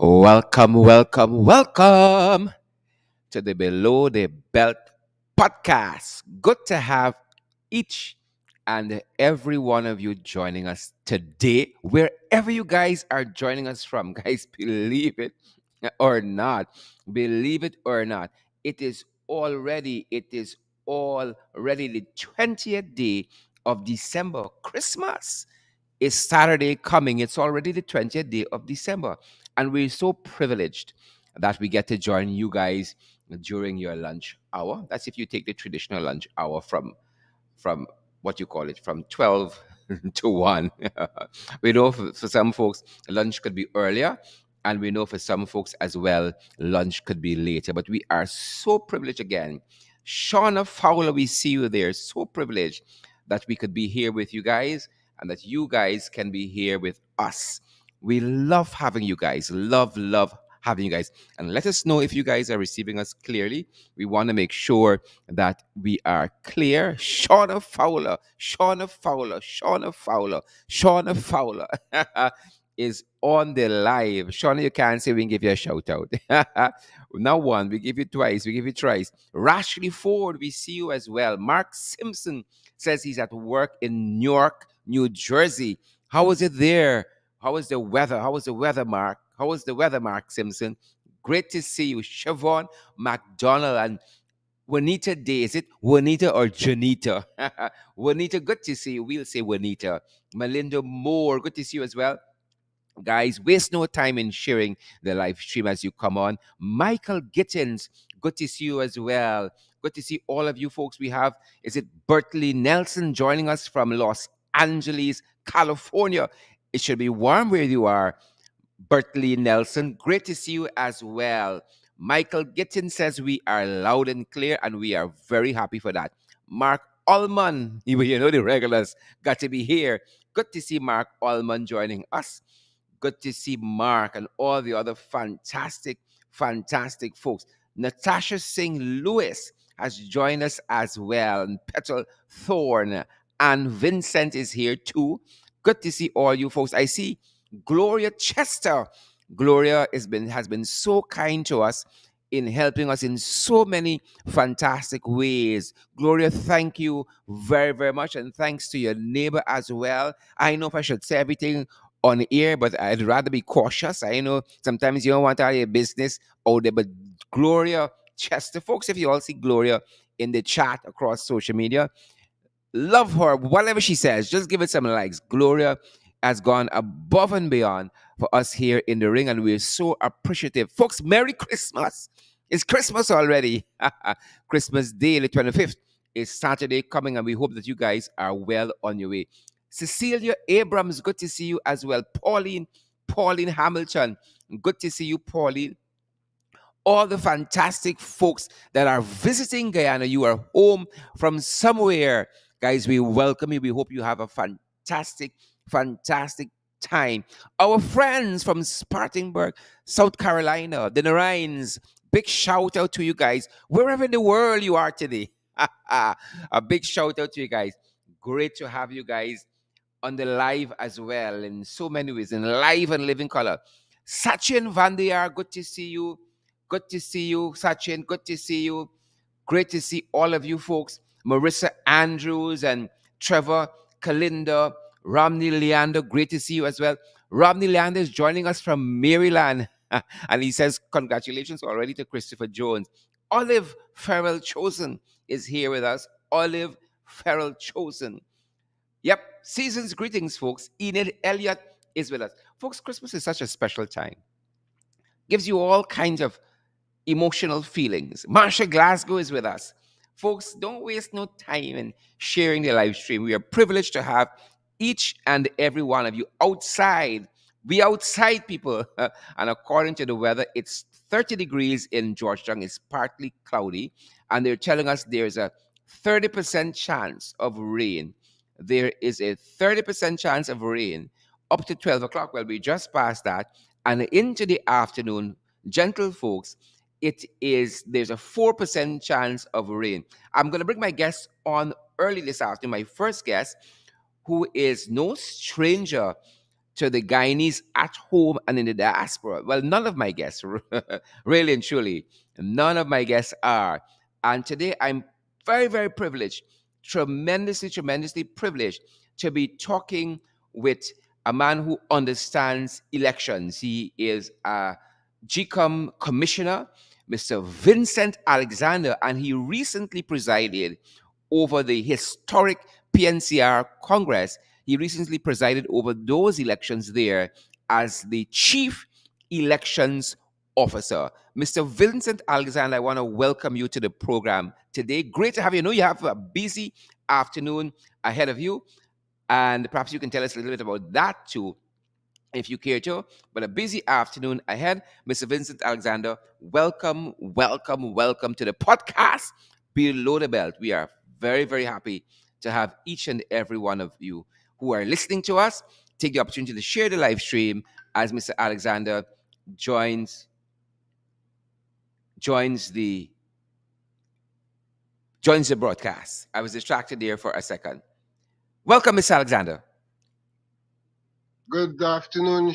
Welcome, welcome, welcome to the Below the Belt podcast. Good to have each and every one of you joining us today, wherever you guys are joining us from. Guys, or not, believe it or not, it is already the 20th day of December. Christmas is Saturday coming. It's already the 20th day of December. And we're so privileged that we get to join you guys during your lunch hour. That's if you take the traditional lunch hour from what you call it, from 12 to 1. We know for some folks, lunch could be earlier. And we know for some folks as well, lunch could be later. But we are so privileged again. Shauna Fowler, we see you there. So privileged that we could be here with you guys and that you guys can be here with us. We love having you guys. Love having you guys. And let us know if you guys are receiving us clearly. We want to make sure that we are clear. Shauna Fowler is on the live. Shauna, you can't say we can give you a shout out. Now one, we give you twice, we give you thrice. Rashley Ford, we see you as well. Mark Simpson says he's at work in Newark, New Jersey. How is it there? How is the weather? How is the weather, Mark? How is the weather, Mark Simpson? Great to see you. Siobhan McDonald and Juanita Day. Is it Juanita or Janita? Juanita, good to see you. We'll say Juanita. Melinda Moore, good to see you as well. Guys, waste no time in sharing the live stream as you come on. Michael Gittins, good to see you as well. Good to see all of you folks. We have, is it Bertley Nelson joining us from Los Angeles, California? It should be warm where you are. Bertley Nelson, great to see you as well. Michael Gittin says we are loud and clear, and we are very happy for that. Mark Allman, you know the regulars, got to be here. Good to see Mark Allman joining us. Good to see Mark and all the other fantastic folks. Natasha Singh Lewis has joined us as well, and Petal Thorne and Vincent is here too. Good to see all you folks. I see Gloria Chester. Gloria has been so kind to us in helping us in so many fantastic ways. Gloria, thank you very, very much. And thanks to your neighbor as well. I know if I should say everything on air, but I'd rather be cautious. I know sometimes you don't want all your business out there, but Gloria Chester, folks, if you all see Gloria in the chat across social media, love her. Whatever she says, just give it some likes. Gloria has gone above and beyond for us here in the ring, and we're so appreciative. Folks, Merry Christmas. It's Christmas already. Christmas Day, the 25th, is Saturday coming, and we hope that you guys are well on your way. Cecilia Abrams, good to see you as well. Pauline Hamilton, good to see you, Pauline. All the fantastic folks that are visiting Guyana, you are home from somewhere. Guys, we welcome you. We hope you have a fantastic time. Our friends from Spartanburg, South Carolina, the Narines, big shout out to you guys, wherever in the world you are today. A big shout out to you guys. Great to have you guys on the live as well in so many ways, in live and living color. Sachin Vandiar, good to see you. Good to see you, Sachin. Good to see you. Great to see all of you folks. Marissa Andrews and Trevor, Kalinda, Romney Leander. Great to see you as well. Romney Leander is joining us from Maryland. And he says, congratulations already to Christopher Jones. Olive Farrell Chosen is here with us. Olive Farrell Chosen. Yep, season's greetings, folks. Enid Elliott is with us. Folks, Christmas is such a special time. Gives you all kinds of emotional feelings. Marsha Glasgow is with us. Folks, don't waste no time in sharing the live stream. We are privileged to have each and every one of you outside. We outside, people. And according to the weather, it's 30 degrees in Georgetown. It's partly cloudy. And they're telling us there's a 30% chance of rain. There is a 30% chance of rain up to 12 o'clock. Well, we just passed that. And into the afternoon, gentle folks, there's a 4% chance of rain. I'm going to bring my guest on early this afternoon, my first guest, who is no stranger to the Guyanese at home and in the diaspora. Well, none of my guests, really and truly, none of my guests are. And today I'm very, very privileged, tremendously, tremendously privileged to be talking with a man who understands elections. He is a GCOM commissioner, Mr. Vincent Alexander, and he recently presided over the historic PNCR Congress. He recently presided over those elections there as the chief elections officer. Mr. Vincent Alexander, I want to welcome you to the program today. Great to have you. I know you have a busy afternoon ahead of you, and perhaps you can tell us a little bit about that too, if you care to. But a busy afternoon ahead. Mr. Vincent Alexander, welcome, welcome, welcome to the podcast Below the Belt. We are very, very happy to have each and every one of you who are listening to us take the opportunity to share the live stream as Mr. Alexander joins joins the joins the broadcast. I was distracted there for a second. Welcome, Mr. Alexander. Good afternoon,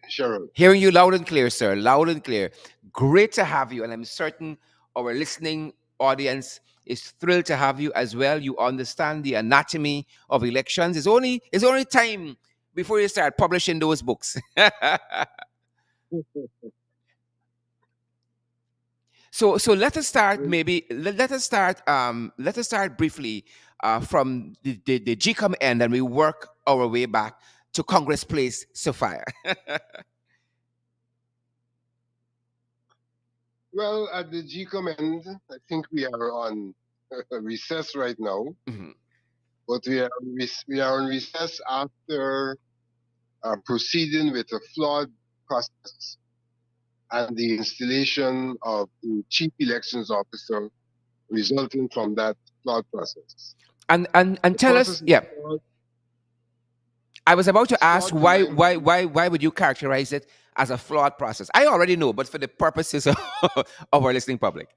Cheryl. Hearing you loud and clear, sir. Loud and clear. Great to have you. And I'm certain our listening audience is thrilled to have you as well. You understand the anatomy of elections. It's only time before you start publishing those books. So let us start maybe let us start briefly from the GCOM end, and we work our way back to Congress Place, Sophia. Well, at the GCOM end, I think we are on recess right now, Mhm. but we are on recess after proceeding with a flawed process and the installation of the chief elections officer resulting from that flawed process. And The tell us, process is yeah. flawed, I was about to it's ask flawed for nine reasons. why would you characterize it as a flawed process? I already know, but for the purposes of, of our listening public.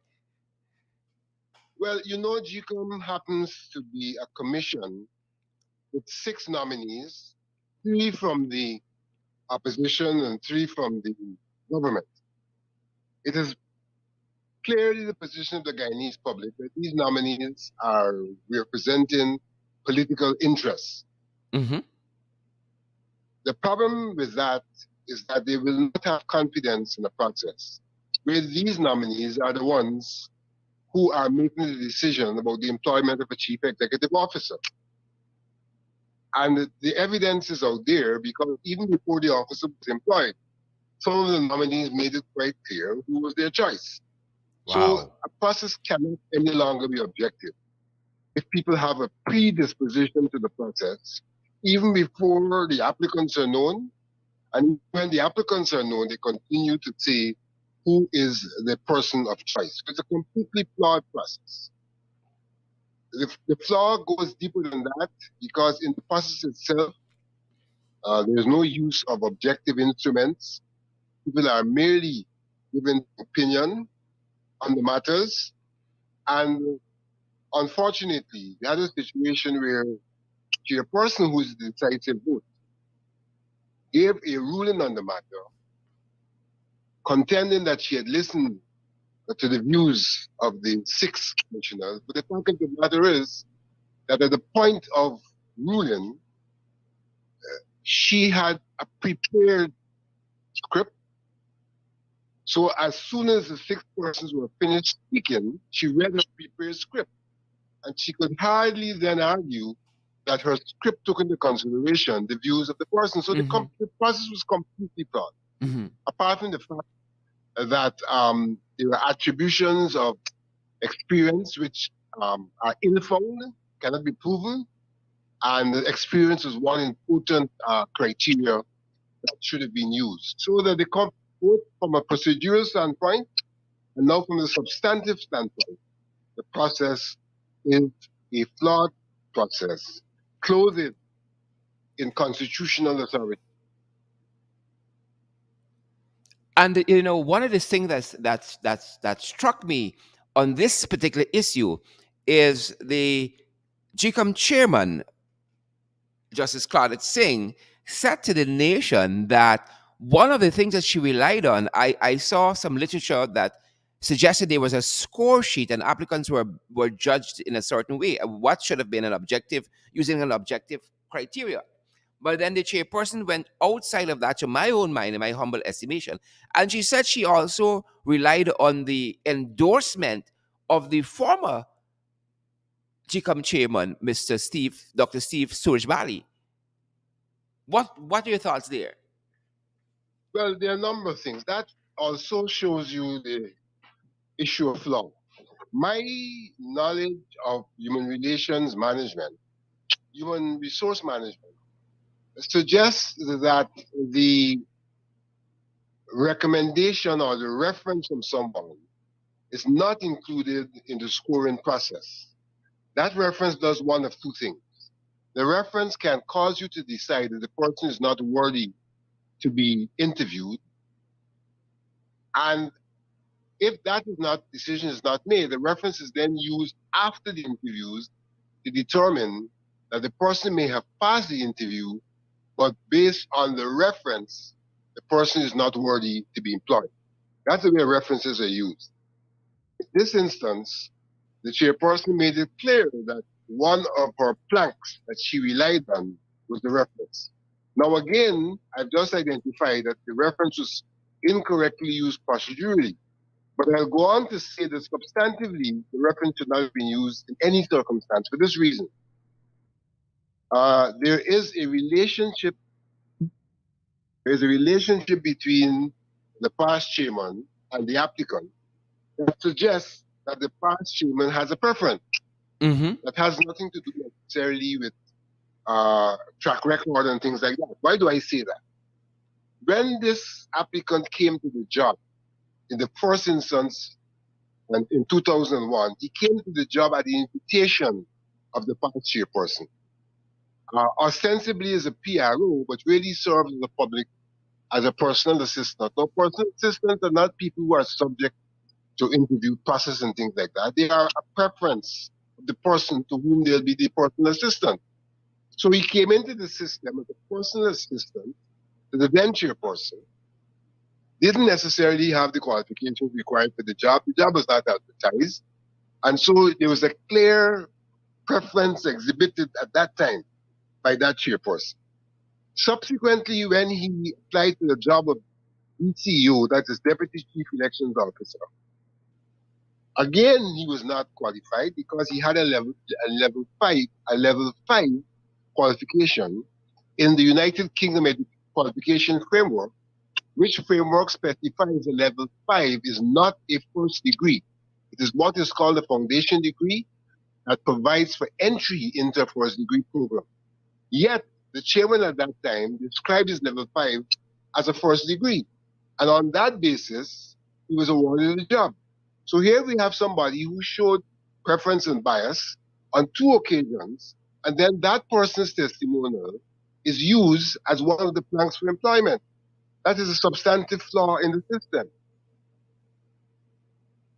Well, GCOM happens to be a commission with 6 nominees, 3 from the opposition and 3 from the government. It is clearly the position of the Guyanese public that these nominees are representing political interests. Mm-hmm. The problem with that is that they will not have confidence in the process, where these nominees are the ones who are making the decision about the employment of a chief executive officer. And the evidence is out there because even before the officer was employed, some of the nominees made it quite clear who was their choice. So Wow. a process cannot any longer be objective. If people have a predisposition to the process, even before the applicants are known, and when the applicants are known, they continue to say who is the person of choice. It's a completely flawed process. The flaw goes deeper than that because in the process itself, there's no use of objective instruments. People are merely given opinion on the matters. And unfortunately, we had a situation where the person who's the decisive vote gave a ruling on the matter, contending that she had listened to the views of the 6 commissioners. But the fact of the matter is that at the point of ruling, she had a prepared script. So as soon as the 6 persons were finished speaking, she read her prepared script. And she could hardly then argue that her script took into consideration the views of the person. So the process was completely flawed. Mm-hmm. Apart from the fact that there are attributions of experience which are ill-founded, cannot be proven, and the experience is one important criteria that should have been used. So that they come both from a procedural standpoint and now from a substantive standpoint, the process is a flawed process, clothed in constitutional authority. And one of the things that struck me on this particular issue is the GCOM chairman, Justice Claudette Singh, said to the nation that one of the things that she relied on, I saw some literature that suggested there was a score sheet and applicants were judged in a certain way, what should have been an objective, using an objective criteria. But then the chairperson went outside of that, to my own mind, in my humble estimation. And she said she also relied on the endorsement of the former GCOM chairman, Dr. Steve Surjbali. What are your thoughts there? Well, there are a number of things. That also shows you the issue of law. My knowledge of human relations management, human resource management, suggests that the recommendation or the reference from someone is not included in the scoring process. That reference does one of two things. The reference can cause you to decide that the person is not worthy to be interviewed. And if that is not decision is not made, the reference is then used after the interviews to determine that the person may have passed the interview, but based on the reference, the person is not worthy to be employed. That's the way references are used. In this instance, the chairperson made it clear that one of her planks that she relied on was the reference. Now, again, I've just identified that the reference was incorrectly used procedurally. But I'll go on to say that substantively, the reference should not have been used in any circumstance for this reason. There is a relationship. There is a relationship between the past chairman and the applicant that suggests that the past chairman has a preference Mm-hmm. that has nothing to do necessarily with track record and things like that. Why do I say that? When this applicant came to the job in the first instance and in 2001, he came to the job at the invitation of the past chairperson, ostensibly as a PRO, but really serves the public as a personal assistant. Now, personal assistants are not people who are subject to interview process and things like that. They are a preference of the person to whom they'll be the personal assistant. So he came into the system as a personal assistant to the then chairperson, didn't necessarily have the qualifications required for the job. The job was not advertised. And so there was a clear preference exhibited at that time by that chairperson. Subsequently, when he applied to the job of DCO, that is Deputy Chief Elections Officer, again he was not qualified because he had a level five qualification in the United Kingdom qualification framework, which framework specifies a level 5 is not a first degree. It is what is called a foundation degree that provides for entry into a first degree program. Yet, the chairman at that time described his level 5 as a first degree. And on that basis, he was awarded the job. So here we have somebody who showed preference and bias on two occasions, and then that person's testimonial is used as one of the planks for employment. That is a substantive flaw in the system.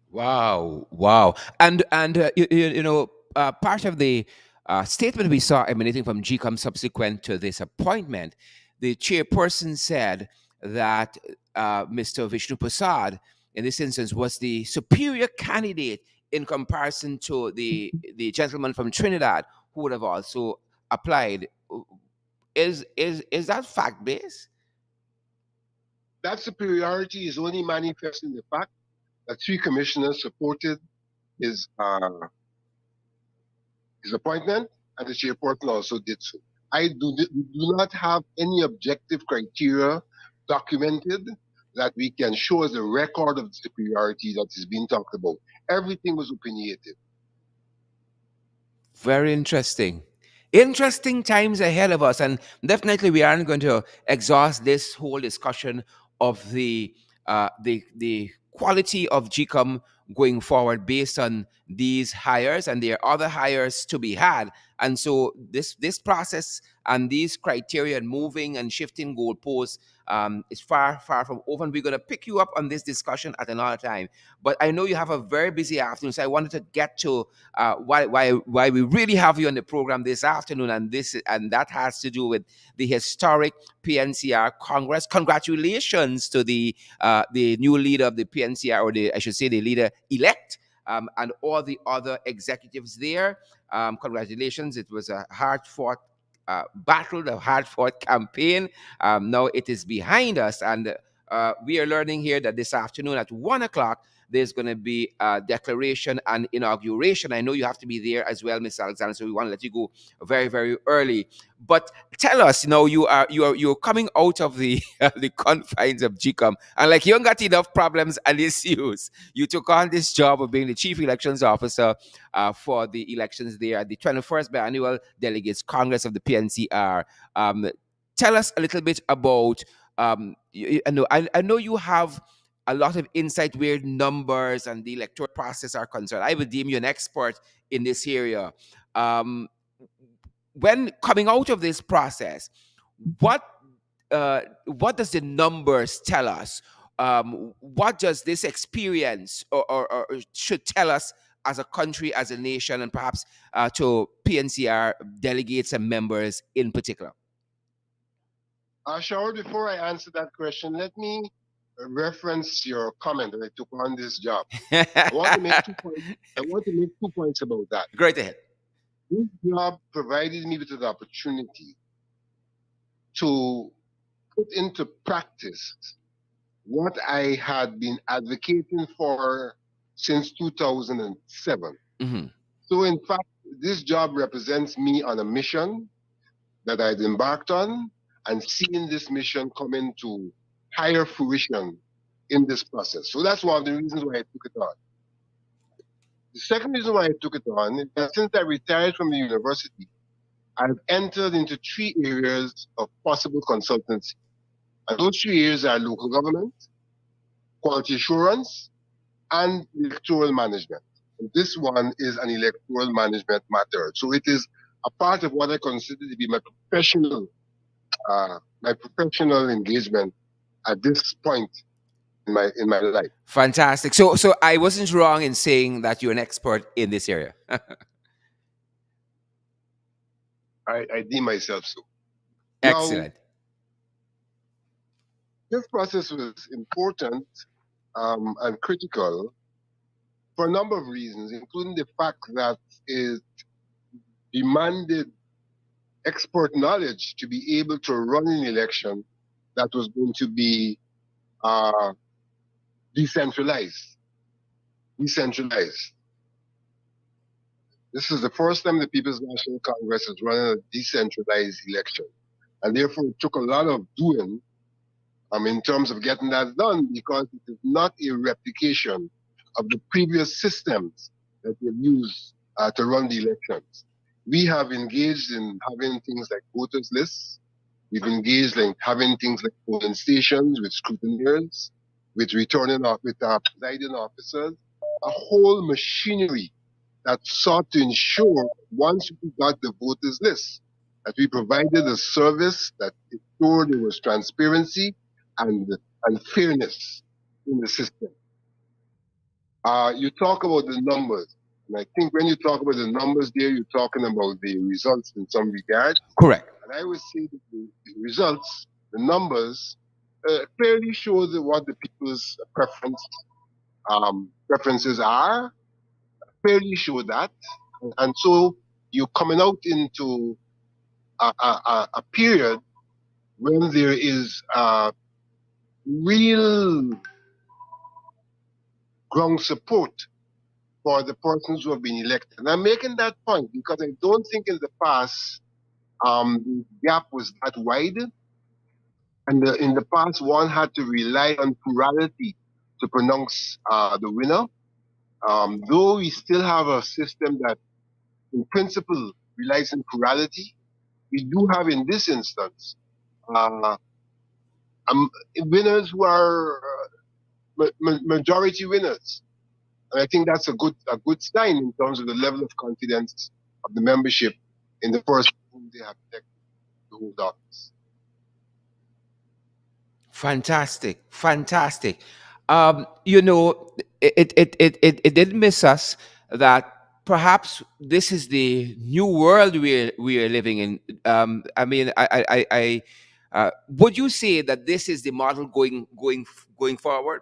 Wow, wow, and part of the statement we saw emanating from GCOM subsequent to this appointment, the chairperson said that Mr. Vishnu Prasad, in this instance, was the superior candidate in comparison to the gentleman from Trinidad who would have also applied. Is that fact based? That superiority is only manifest in the fact that three commissioners supported his appointment, and the chairperson also did so. We do not have any objective criteria documented that we can show as a record of the superiority that is being talked about. Everything was opinionated. Very interesting. Interesting times ahead of us, and definitely we aren't going to exhaust this whole discussion of the quality of GCOM going forward based on these hires, and there are other hires to be had. And so this process and these criteria and moving and shifting goalposts is far from over. And we're going to pick you up on this discussion at another time. But I know you have a very busy afternoon, so I wanted to get to why we really have you on the program this afternoon, and that has to do with the historic PNCR Congress. Congratulations to the new leader of the PNCR, or I should say the leader elect, and all the other executives there. Congratulations! It was a hard fought battle, a hard fought campaign. Now it is behind us, and we are learning here that this afternoon at 1 o'clock there's going to be a declaration and inauguration. I know you have to be there as well, Miss Alexander, so we want to let you go very early. But tell us, you're coming out of the the confines of GCOM, and like you don't got enough problems and issues. You took on this job of being the chief elections officer for the elections there at the 21st biannual delegates Congress of the PNCR. Um, Tell us a little bit about. I know you have a lot of insight where numbers and the electoral process are concerned. I would deem you an expert in this area. Um, when coming out of this process, what what does the numbers tell us? What does this experience or should tell us as a country, as a nation, and perhaps to PNCR delegates and members in particular? Shawar, before I answer that question, let me reference your comment that I took on this job. I want to make 2 points. I want to make 2 points about that. Great ahead. This job provided me with the opportunity to put into practice what I had been advocating for since 2007. Mm-hmm. So, in fact, this job represents me on a mission that I'd embarked on, and seeing this mission come into higher fruition in this process. So that's one of the reasons why I took it on. The second reason why I took it on is that since I retired from the university, I've entered into 3 areas of possible consultancy. And those 3 areas are local government, quality assurance, and electoral management. And this one is an electoral management matter. So it is a part of what I consider to be my professional engagement at this point in my life. Fantastic. So I wasn't wrong in saying that you're an expert in this area. I deem myself so. Excellent. Now, this process was important and critical for a number of reasons, including the fact that it demanded expert knowledge to be able to run an election that was going to be uh, decentralized. Decentralized. This is the first time the People's National Congress is running a decentralized election. And therefore, it took a lot of doing in terms of getting that done, because it is not a replication of the previous systems that were used to run the elections. We have engaged in having things like voters lists. We've engaged in having things like polling stations with scrutineers, with presiding officers, a whole machinery that sought to ensure once we got the voters list, that we provided a service that ensured there was transparency and fairness in the system. You talk about the numbers, and I think when you talk about the numbers there, you're talking about the results in some regard. Correct. And I would say that the results, the numbers, clearly show what the people's preferences are. Clearly show that, and so you're coming out into a period when there is real ground support for the persons who have been elected. And I'm making that point because I don't think in the past the gap was that wide. And in the past, one had to rely on plurality to pronounce the winner. Though we still have a system that, in principle, relies on plurality, we do have in this instance uh, winners who are majority winners. And I think that's a good sign in terms of the level of confidence of the membership in the person whom they have elected to hold office. Fantastic, fantastic. You know, it did miss us that perhaps this is the new world we are living in. I mean, would you say that this is the model going forward?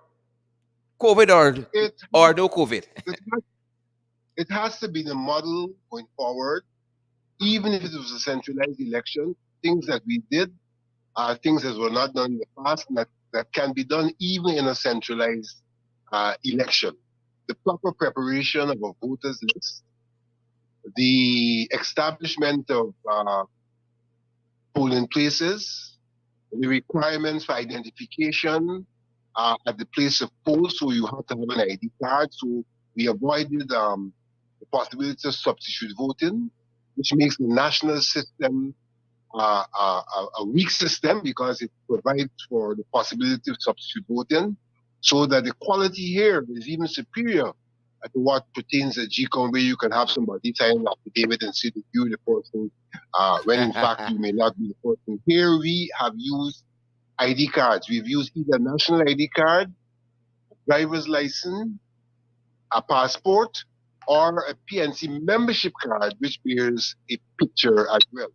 COVID It or no COVID? it has, it has to be the model going forward, even if it was a centralized election. Things that we did are things that were not done in the past, and that can be done even in a centralized election. The proper preparation of a voters list, the establishment of polling places, the requirements for identification at the place of poll, so you have to have an ID card. So we avoided the possibility of substitute voting, which makes the national system a weak system because it provides for the possibility of substitute voting, so that the quality here is even superior to what pertains to GCOM, where you can have somebody sign an affidavit and say that you're the person, when in fact you may not be the person. Here we have used ID cards. We've used either national ID card, driver's license, a passport, or a PNC membership card, which bears a picture as well.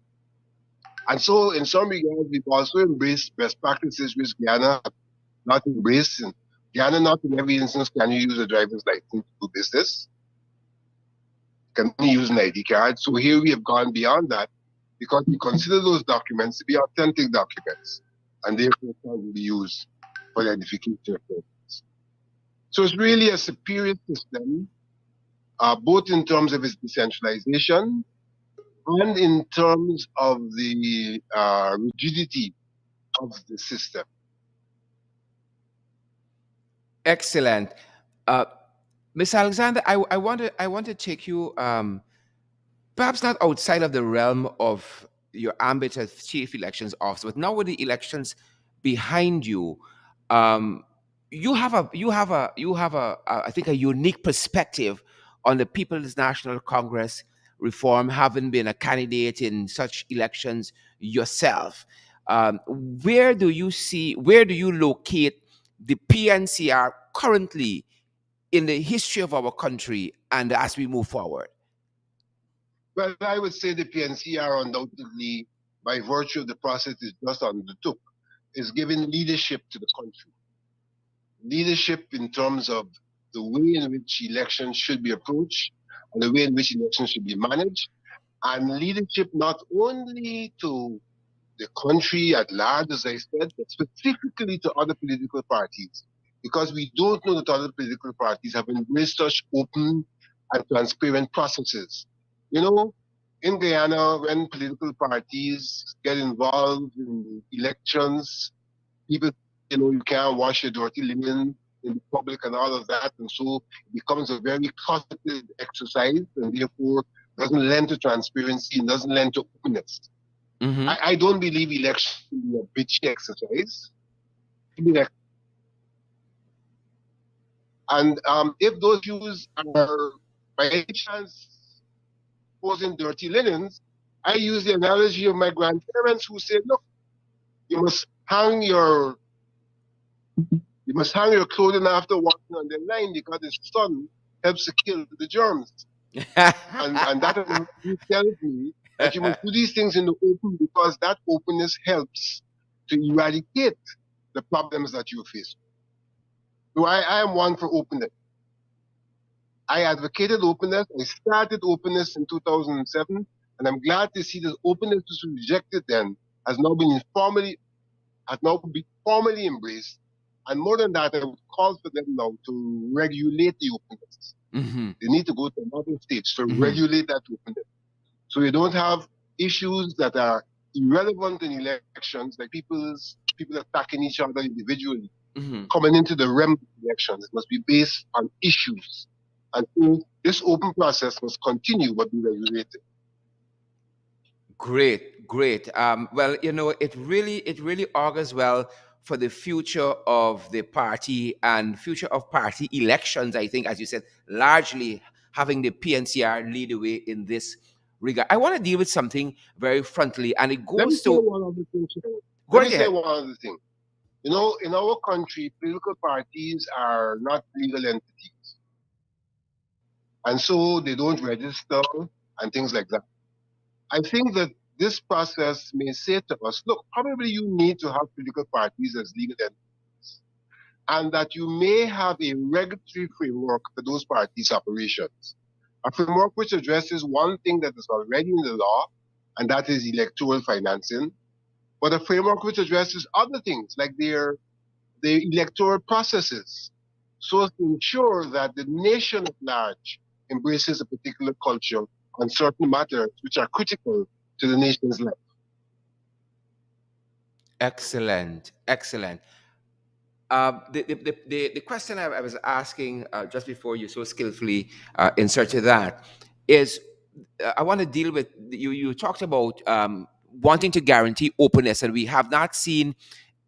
And so, in some regards, we've also embraced best practices which Guyana have not embraced. In Guyana, not in every instance can you use a driver's license to do business. You can only use an ID card. So here we have gone beyond that because we consider those documents to be authentic documents and therefore can be used for identification purposes. So it's really a superior system, both in terms of its decentralization and in terms of the rigidity of the system. Excellent. Uh, Miss Alexander, I want to take you perhaps not outside of the realm of your ambit as chief elections officer, but now with the elections behind you, um, you have a I think a unique perspective on the People's National Congress reform, having been a candidate in such elections yourself. Where do you locate the PNCR currently in the history of our country and as we move forward? Well, I would say the PNCR undoubtedly, by virtue of the process it just undertook, is giving leadership to the country. Leadership in terms of the way in which elections should be approached and the way in which elections should be managed, and leadership not only to the country at large, as I said, but specifically to other political parties, because we don't know that other political parties have embraced such open and transparent processes. You know, in Guyana, when political parties get involved in elections, people, you can't wash your dirty linen in the public and all of that, and so it becomes a very costly exercise, and therefore doesn't lend to transparency and doesn't lend to openness. Hmm. I don't believe election should be a bitchy exercise. Like, and if those issues are by any chance posing dirty linens, I use the analogy of my grandparents who said, "Look, you must hang your you must hang your clothing after washing on the line because the sun helps to kill the germs." And that analogy tells me that you must do these things in the open because that openness helps to eradicate the problems that you face. So I am one for openness. I advocated openness. I started openness in 2007, and I'm glad to see that openness was rejected then has now been formally embraced. And more than that, I would call for them now to regulate the openness. Hmm. They need to go to another stage to Hmm. regulate that openness. So you don't have issues that are irrelevant in elections, like people attacking each other individually, Hmm. coming into the realm of elections. It must be based on issues. And so this open process must continue but be regulated. Great, great. Well, it really augurs well for the future of the party and future of party elections. I think, as you said, largely having the PNCR lead the way in this regard. I want to deal with something very frontally, and it Let me goes say to one other thing. go Let right me say ahead. one other thing. You know, in our country, political parties are not legal entities, and so they don't register and things like that. I think that this process may say to us, look, probably you need to have political parties as legal entities, and that you may have a regulatory framework for those parties' operations. A framework which addresses one thing that is already in the law, and that is electoral financing, but a framework which addresses other things like the electoral processes, so as to ensure that the nation at large embraces a particular culture on certain matters which are critical to the nation's life. Excellent, excellent. The question I was asking just before you so skillfully inserted that is I want to deal with you. You talked about wanting to guarantee openness, and we have not seen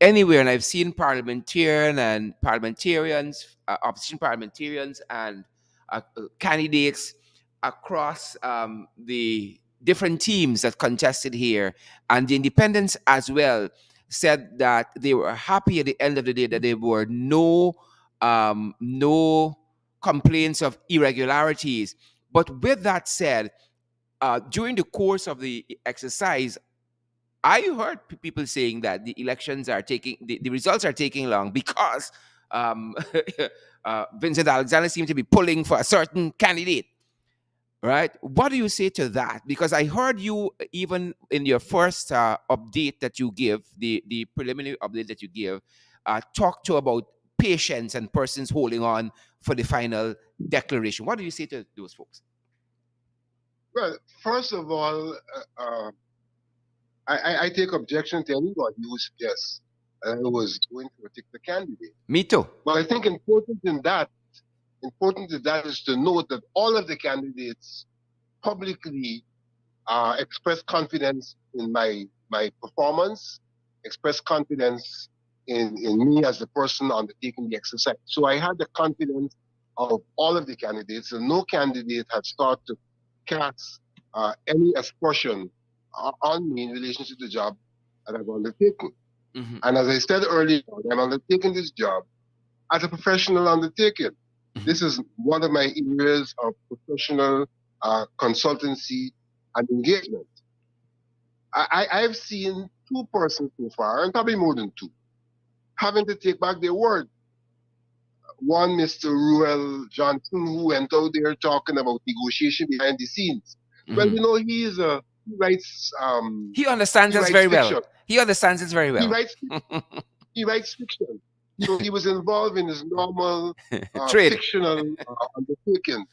anywhere, and I've seen parliamentarians, opposition parliamentarians, and candidates across the different teams that contested here, and the independents as well, said that they were happy at the end of the day that there were no complaints of irregularities. But with that said, during the course of the exercise, I heard people saying that the results are taking long because um, Vincent Alexander seemed to be pulling for a certain candidate. Right? What do you say to that? Because I heard you even in your first update that you give, the preliminary update that you give, talk to about patience and persons holding on for the final declaration. What do you say to those folks? Well, first of all, I take objection to anybody who suggests that I was going to particular candidate. Me too. But I think important to that is to note that all of the candidates publicly expressed confidence in my performance, expressed confidence in me as the person undertaking the exercise. So I had the confidence of all of the candidates, and no candidate had started to cast any aspersion on me in relation to the job that I've undertaken. Hmm. And as I said earlier, I'm undertaking this job as a professional undertaking. Hmm. This is one of my areas of professional consultancy and engagement. I've seen two persons so far, and probably more than two, having to take back their word. One, Mr. Ruel Johnson, who went out there talking about negotiation behind the scenes. Well, Hmm. you know, he writes He understands he us writes very well. fiction. He understands us very He well. writes he writes fiction. So he was involved in his normal Trade. fictional undertaking,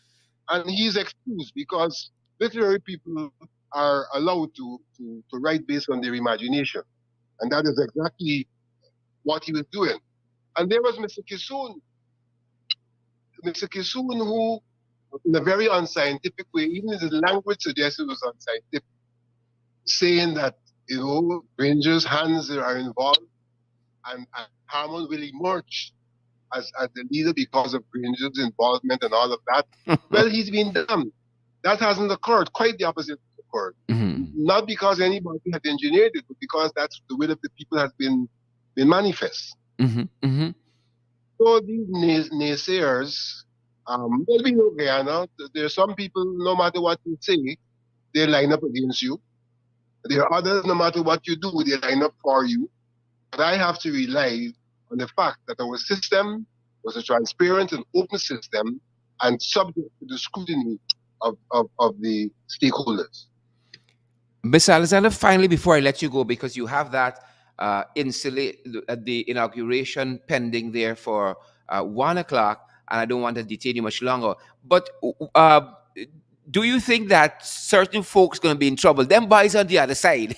and he's excused because literary people are allowed to write based on their imagination, and that is exactly what he was doing. And there was Mr. Kisoon, who, in a very unscientific way, even his language suggests it was unscientific, saying that, you know, Rangers' hands are involved and Hammond will emerge as the leader because of Rangers' involvement and all of that. Well, he's been damned. That hasn't occurred. Quite the opposite has occurred. Hmm. Not because anybody has engineered it, but because that's the will of the people has been manifest. Hmm. Hmm. So these naysayers, they'll be okay, Anna. There are some people, no matter what you say, they line up against you. There are others, no matter what you do, they line up for you. But I have to rely on the fact that our system was a transparent and open system and subject to the scrutiny of the stakeholders. Miss Alexander, finally, before I let you go, because you have that the inauguration pending there for 1 o'clock, and I don't want to detain you much longer. But do you think that certain folks going to be in trouble? Them boys on the other side,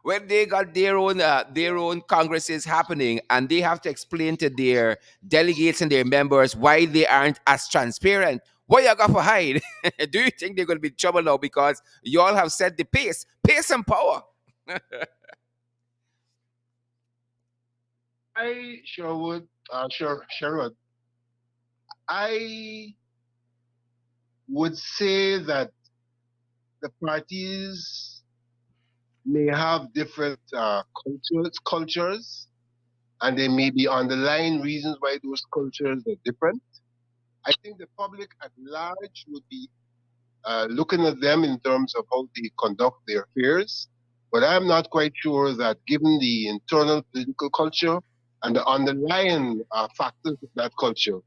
when they got their own congresses happening, and they have to explain to their delegates and their members why they aren't as transparent. What you got for hide? Do you think they're going to be in trouble now because you all have set the pace and power? I sure would. Sure, I would say that the parties may have different cultures, and there may be underlying reasons why those cultures are different. I think the public at large would be looking at them in terms of how they conduct their affairs. But I'm not quite sure that given the internal political culture and the underlying factors of that culture,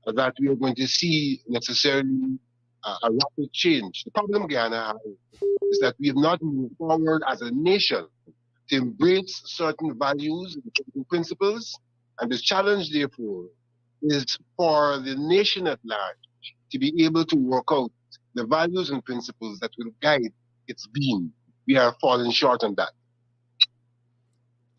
that we are going to see necessarily a rapid change. The problem Guyana has is that we have not moved forward as a nation to embrace certain values and certain principles. And the challenge, therefore, is for the nation at large to be able to work out the values and principles that will guide its being. We are falling short on that.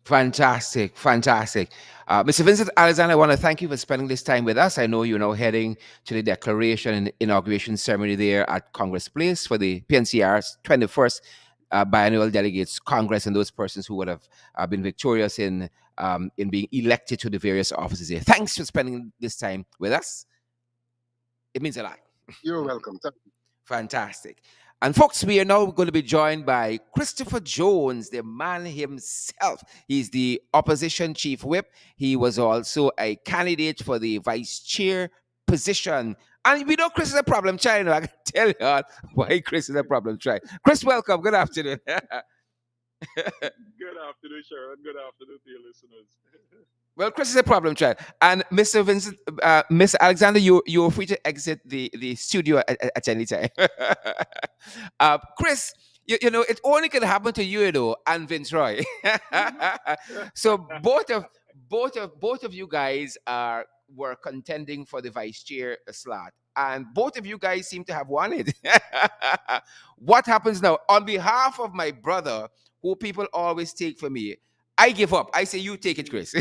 Fantastic, fantastic. Mr. Vincent Alexander, I want to thank you for spending this time with us. I know you're now heading to the declaration and inauguration ceremony there at Congress Place for the PNCR's 21st Biannual Delegates Congress and those persons who would have been victorious in being elected to the various offices here. Thanks for spending this time with us. It means a lot. You're welcome. Thank you. Fantastic. And folks, we are now going to be joined by Christopher Jones, the man himself. He's the opposition chief whip. He was also a candidate for the vice chair position. And we know Chris is a problem child. I can tell you all why Chris is a problem child. Chris, welcome. Good afternoon. Good afternoon, Sharon. Good afternoon to your listeners. Well, Chris is a problem child, and Mr. Vincent, Mr. Alexander, you're free to exit the studio at any time. Chris, you know it only can happen to you, and Vince Roy. So both of you guys are were contending for the vice chair slot, and both of you guys seem to have won it. What happens now? On behalf of my brother, who people always take for me, I give up. I say you take it, Chris.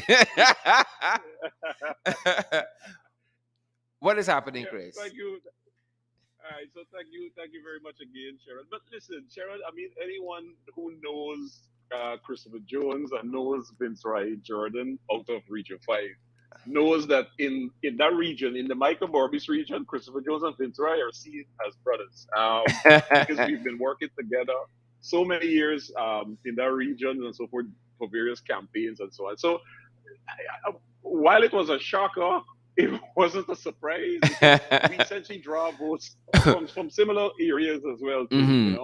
What is happening, Yeah, Chris? thank you. All right, so thank you very much again, Sharon. But listen, Sharon, I mean, anyone who knows Christopher Jones and knows Vince Wright Jordan out of Region 5 knows that in that region, in the Michael Borbis region, Christopher Jones and Vince Wright are seen as brothers because we've been working together so many years in that region and so forth for various campaigns and so on. So while it was a shocker, it wasn't a surprise because we essentially draw votes from similar areas as well too.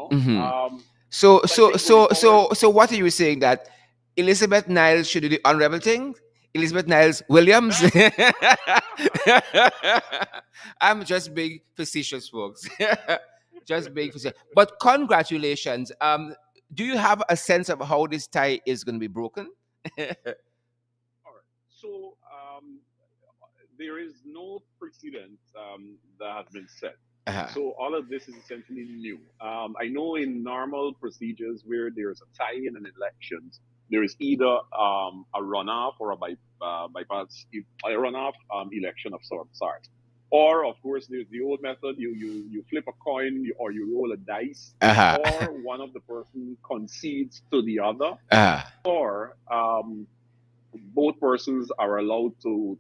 Hmm, hmm. So, But I so, think going so, forward, so, so, what are you saying that Elizabeth Niles should do the honorable thing? Elizabeth Niles Williams. I'm just being facetious, folks. Just being facetious. But congratulations. Do you have a sense of how this tie is going to be broken? all right. So there is no precedent that has been set. Uh-huh. So all of this is essentially new. I know in normal procedures where there is a tie in an elections, there is either a runoff or bypass, a runoff election of sorts. Or, of course, there's the old method: you flip a coin or you roll a dice, Uh-huh. or one of the person concedes to the other, Uh-huh. or both persons are allowed to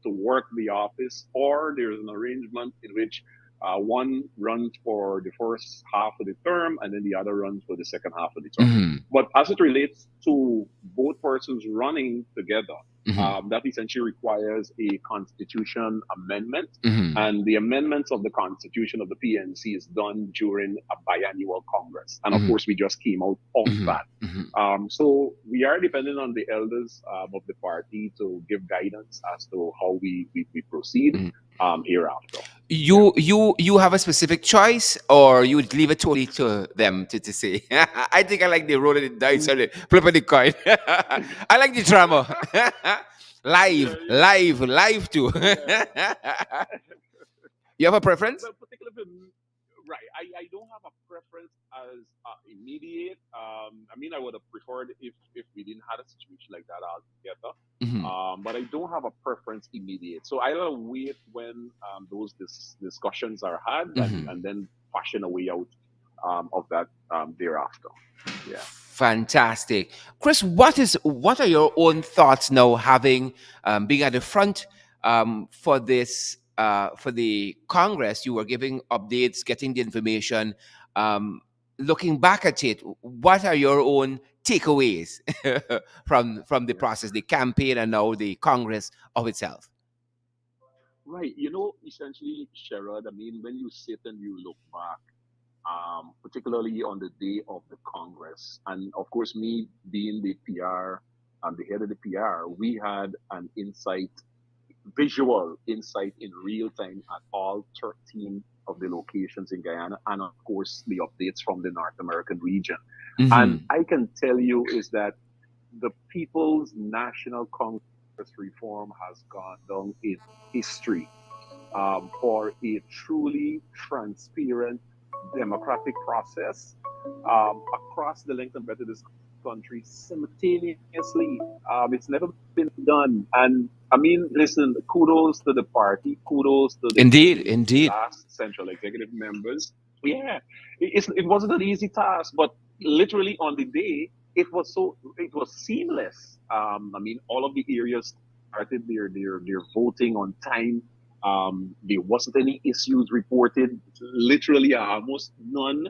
work the office, or there's an arrangement in which one runs for the first half of the term and then the other runs for the second half of the term. Hmm. But as it relates to both persons running together, Hmm. that essentially requires a constitution amendment. Hmm. And the amendments of the constitution of the PNC is done during a biannual Congress. And of Hmm. course, we just came out of Hmm. that. So we are dependent on the elders of the party to give guidance as to how we proceed Hmm. hereafter. Yeah. You have a specific choice, or you would leave it totally to them to say? I think I like the rolling the dice or the flipping the coin. I like the drama. Yeah, Live, yeah, live, live too. yeah. You have a preference? Well, particularly right. I don't have a preference as immediate. I mean, I would have preferred if we didn't have a situation like that altogether. Hmm. But I don't have a preference immediate. So I'll wait when those discussions are had Hmm. and then fashion a way out of that thereafter. Yeah. Fantastic, Chris. What are your own thoughts now, having being at the front for this for the Congress? You were giving updates, getting the information. Um, Looking back at it, what are your own takeaways from the Yes. process, the campaign, and now the Congress of itself? Right. Essentially, Sherrod, I mean, when you sit and you look back, particularly on the day of the Congress, and of course, me being the PR, the head of the PR, we had an visual insight in real time at all 13 of the locations in Guyana, and of course, the updates from the North American region. And Hmm. I can tell you is that the People's National Congress reform has gone down in history for a truly transparent democratic process across the length and breadth of this country simultaneously. It's never been done. And I mean, listen, kudos to the party, kudos to Indeed, the indeed. last central executive members. Yeah, it wasn't an easy task, but literally on the day, it was seamless. I mean, all of the areas started their voting on time. There wasn't any issues reported, literally almost none.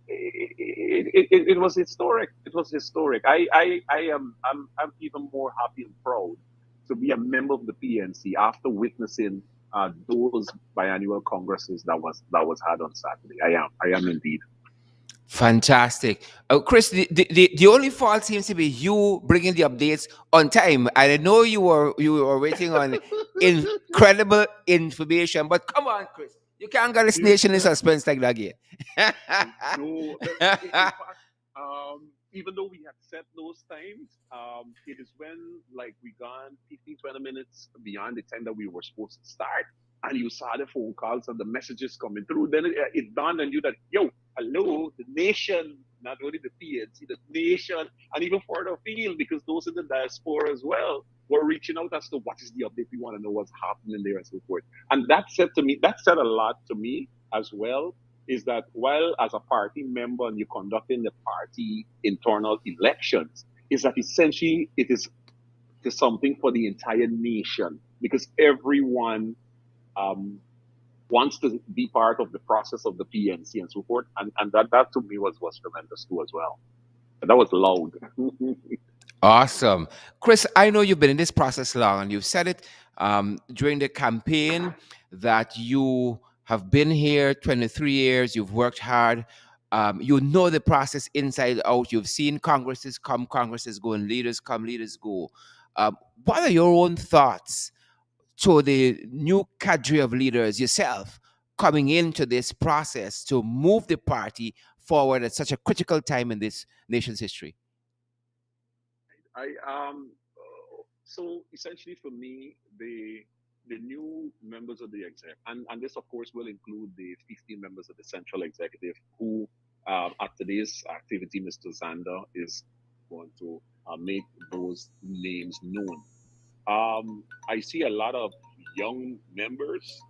It was historic. It was historic. I'm even more happy and proud to be a member of the PNC after witnessing those biannual congresses that was had on Saturday. I am indeed. Fantastic. Chris, the only fault seems to be you bringing the updates on time. I know you were waiting on incredible information, but come on, Chris. You can't get this nation in suspense like that again. No, in fact, even though we had set those times, it is when like we gone 15, 20 minutes beyond the time that we were supposed to start. And you saw the phone calls and the messages coming through. Then it dawned on you that, yo, hello, the nation, not only the PNC, the nation, and even further afield, because those in the diaspora as well were reaching out as to what is the update. We want to know what's happening there and so forth. And that said a lot to me as well, is that while as a party member and you're conducting the party internal elections, is that essentially it is something for the entire nation because everyone um, wants to be part of the process of the PNC and so forth. And that to me was tremendous too as well. And that was loud. Awesome. Chris, I know you've been in this process long and you've said it during the campaign that you have been here 23 years, you've worked hard, you know the process inside out, you've seen Congresses come, Congresses go, and leaders come, leaders go. What are your own thoughts to the new cadre of leaders, yourself, coming into this process to move the party forward at such a critical time in this nation's history? I so essentially for me, the new members of the exec, and this of course will include the 15 members of the central executive who at today's activity, Mr. Zander is going to make those names known. I see a lot of young members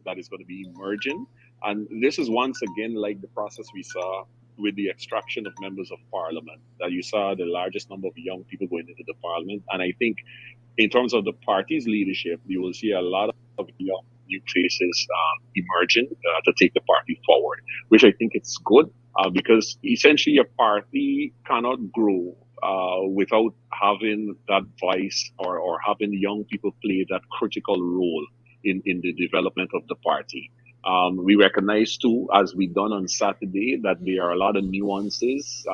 that is going to be emerging. And this is once again like the process we saw with the extraction of members of parliament, that you saw the largest number of young people going into the parliament. And I think in terms of the party's leadership, you will see a lot of young new faces emerging to take the party forward, which I think it's good because essentially a party cannot grow without having that voice or having young people play that critical role in the development of the party. We recognize too, as we done on Saturday, that there are a lot of nuances.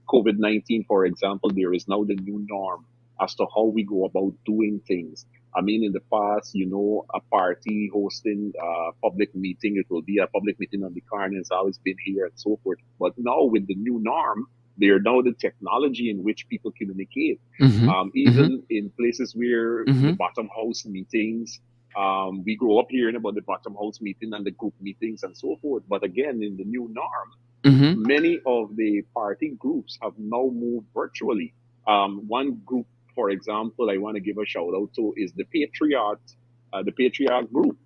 COVID-19, for example, there is now the new norm as to how we go about doing things. I mean, in the past, a party hosting a public meeting, it will be a public meeting on the car and it's always been here and so forth. But now with the new norm, they are now the technology in which people communicate. Mm-hmm. Mm-hmm. Even in places where the Mm-hmm. bottom house meetings, we grow up hearing about the bottom house meeting and the group meetings and so forth. But again, in the new norm, Mm-hmm. many of the party groups have now moved virtually. One group, for example, I want to give a shout out to is the Patriot group.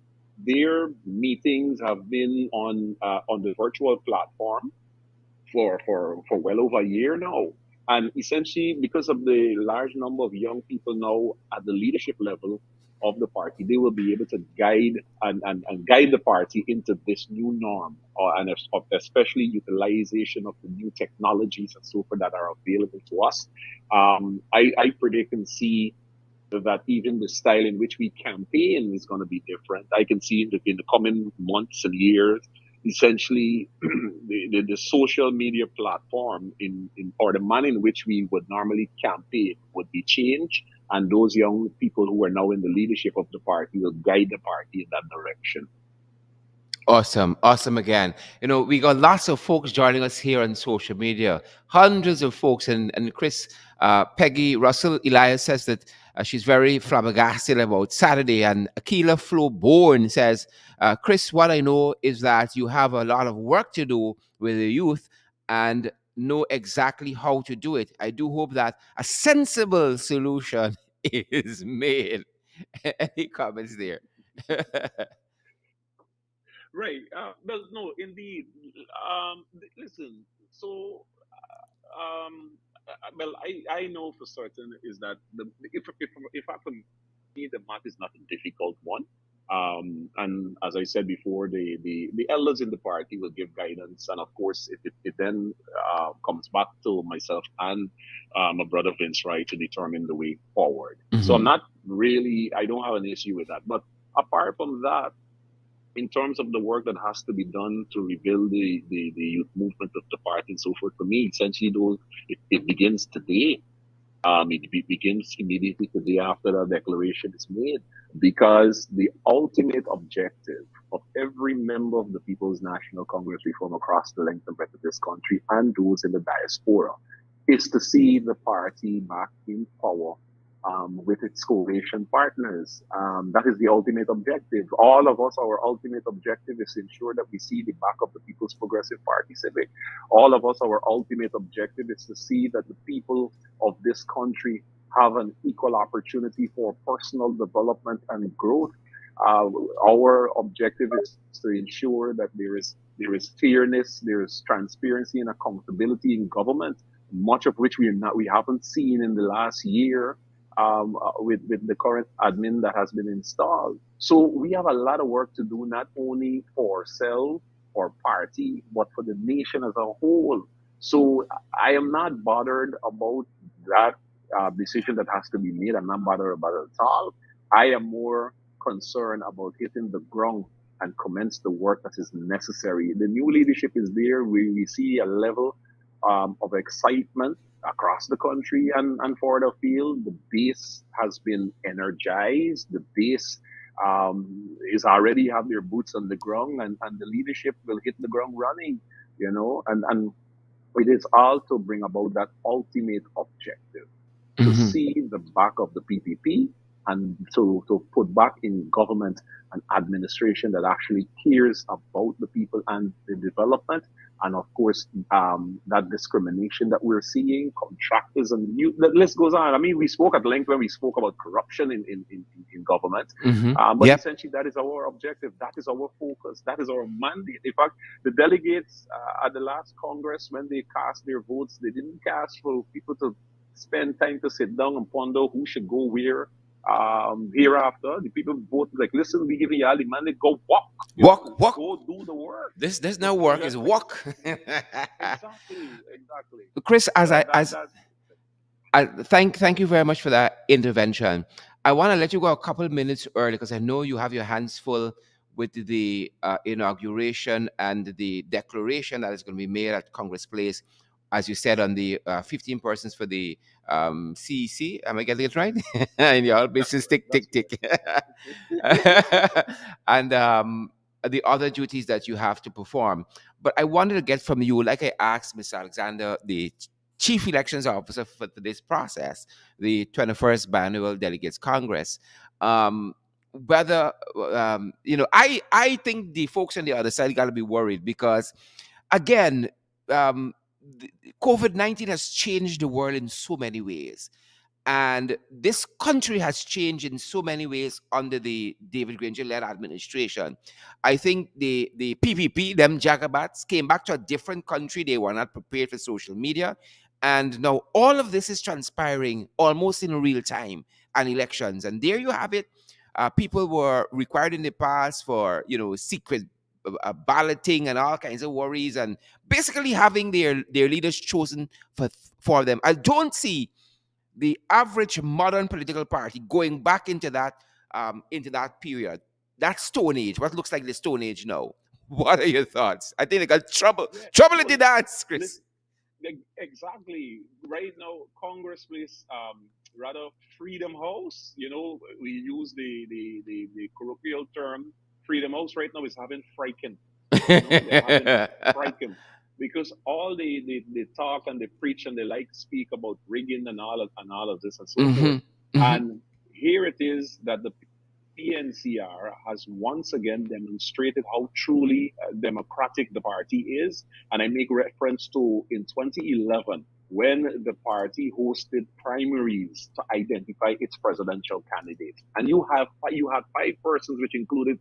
Their meetings have been on the virtual platform for well over a year now. And essentially, because of the large number of young people now at the leadership level of the party, they will be able to guide and guide the party into this new norm, especially utilization of the new technologies and so forth that are available to us. I predict and see that even the style in which we campaign is going to be different. I can see in the coming months and years, essentially, the social media platform or the manner in which we would normally campaign would be changed. And those young people who are now in the leadership of the party will guide the party in that direction. Awesome, awesome again. We got lots of folks joining us here on social media, hundreds of folks. And Chris, Peggy Russell Elias says that she's very flabbergasted about Saturday. And Akila Flo Bourne says, Chris, what I know is that you have a lot of work to do with the youth and know exactly how to do it. I do hope that a sensible solution is made. Any comments there? Right. Well, no, indeed. Listen. So, well, I know for certain is that if I can me, the math is not a difficult one. And as I said before, the elders in the party will give guidance, and of course, it then comes back to myself and my brother Vince Wright to determine the way forward. So I'm Mhm. not really, I don't have an issue with that. But apart from that, in terms of the work that has to be done to rebuild the youth movement of the party and so forth, for me, essentially, those it begins today. Begins immediately the day after the declaration is made, because the ultimate objective of every member of the People's National Congress we form across the length and breadth of this country and those in the diaspora is to see the party back in power with its coalition partners. That is the ultimate objective. All of us, our ultimate objective is to ensure that we see the back of the People's Progressive Party Civic. All of us, our ultimate objective is to see that the people of this country have an equal opportunity for personal development and growth. Uh, our objective is to ensure that there is fairness, there is transparency and accountability in government, much of which we haven't seen in the last year with the current admin that has been installed. So we have a lot of work to do, not only for ourselves or party, but for the nation as a whole. So I am not bothered about that decision that has to be made. I'm not bothered about it at all. I am more concerned about hitting the ground and commence the work that is necessary. The new leadership is there. We see a level of excitement across the country and for the field. The base has been energized. The base is already have their boots on the ground, and the leadership will hit the ground running, and it is all to bring about that ultimate objective to Mhm. see the back of the PPP and to put back in government an administration that actually cares about the people and the development. And of course, that discrimination that we're seeing, contractors and the list goes on. I mean, we spoke at length when we spoke about corruption in government. Mhm. But Yep. essentially, that is our objective. That is our focus. That is our mandate. In fact, the delegates at the last Congress, when they cast their votes, they didn't cast for people to spend time to sit down and ponder who should go where hereafter. The people vote like, listen, we give you all the money, go walk, Walk, walk. go do the work. This now work is walk. Exactly, exactly. Chris, as I And that as that thank you very much for that intervention. I want to let you go a couple of minutes early because I know you have your hands full with the inauguration and the declaration that is going to be made at Congress Place, as you said, on the 15 persons for the CEC. Am I getting it right? In your that's business, correct. tick, That's tick, tick. correct. And the other duties that you have to perform. But I wanted to get from you, like I asked Mr. Alexander, the chief elections officer for this process, the 21st Biannual Delegates Congress. Whether I think the folks on the other side got to be worried because, again, um, COVID-19 has changed the world in so many ways, And this country has changed in so many ways under the David Granger led administration. I think the PPP, them Jacobats, came back to a different country. They were not prepared for social media. And now all of this is transpiring almost in real time and elections. And there you have it. People were required in the past for, secret balloting and all kinds of worries, and basically having their leaders chosen for them. I don't see the average modern political party going back into that period, that Stone Age, what looks like the Stone Age now. What are your thoughts? I think they got Yeah. trouble in Well, the dance, Chris. listen, exactly. Right now, Congress Place, rather Freedom House. We use the colloquial term Freedom House. Right now is having frightened. They're having frightened because all the talk and the preach and they like speak about rigging and all of this and so forth. Hmm. Hmm. And here it is that the PNCR has once again demonstrated how truly democratic the party is. And I make reference to in 2011 when the party hosted primaries to identify its presidential candidate. And you had five persons, which included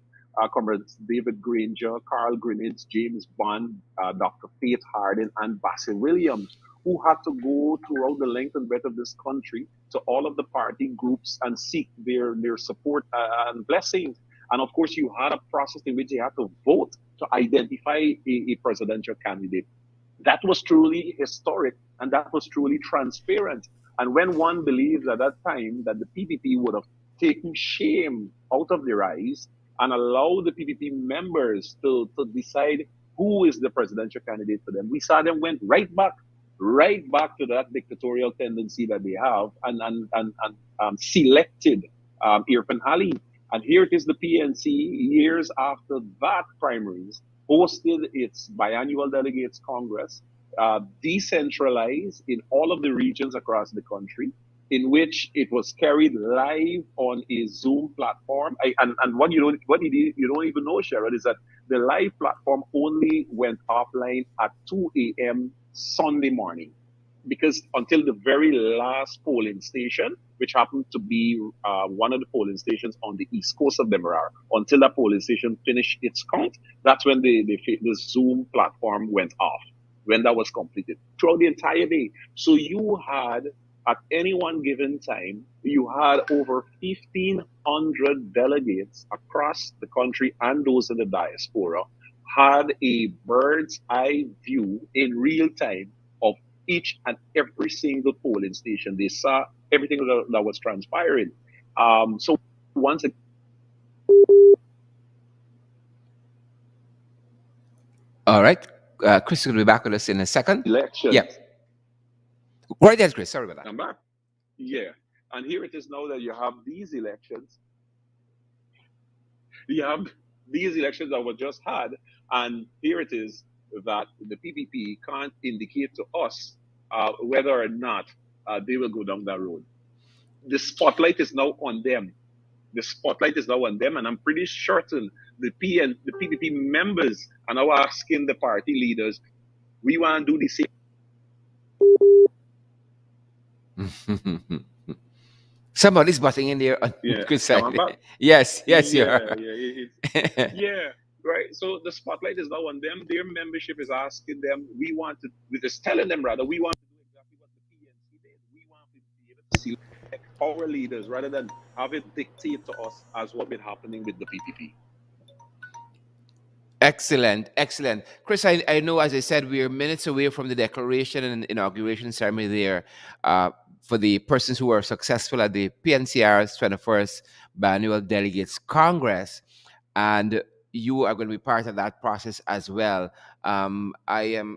Comrades David Granger, Carl Greenidge, James Bond, Dr. Faith Hardin, and Bassett Williams, who had to go throughout the length and breadth of this country to all of the party groups and seek their support and blessings. And of course, you had a process in which they had to vote to identify a presidential candidate. That was truly historic and that was truly transparent. And when one believes at that time that the PPP would have taken shame out of their eyes and allowed the PPP members to decide who is the presidential candidate for them, we saw them went right back to that dictatorial tendency that they have and selected Irfan Ali. And here it is the PNC, years after that primaries, hosted its biannual delegates congress, decentralized in all of the regions across the country, in which it was carried live on a Zoom platform. And what you don't even know, Sharon, is that the live platform only went offline at 2 a.m. Sunday morning because until the very last polling station, which happened to be one of the polling stations on the east coast of Demerara, until that polling station finished its count, that's when the Zoom platform went off, when that was completed throughout the entire day. So you had, at any one given time, you had over 1,500 delegates across the country and those in the diaspora had a bird's eye view in real time of each and every single polling station. They saw everything that was transpiring. So once again, All right. Chris will be back with us in a second. Yeah. elections, Right there, Chris. Sorry about I'm back. Yeah. And here it is now that you have these elections. You have these elections that were just had, and here it is that the PPP can't indicate to us whether or not they will go down that road. The spotlight is now on them. The spotlight is now on them, and I'm pretty certain the PPP members are now asking the party leaders, we want to do the same. that. Somebody's butting in there on Yeah, Chris am side. I back? Yes, yes, you are. Yeah, yeah, yeah, right. So the spotlight is now on them. Their membership is asking them, we're just telling them rather, we want to do exactly what the PNC did. We want to be able to select our leaders rather than have it dictate to us as what been happening with the PPP. Excellent, excellent. Chris, I know, as I said, we're minutes away from the declaration and inauguration ceremony there for the persons who were successful at the PNCR's 21st Biannual Delegates Congress. And you are going to be part of that process as well. I am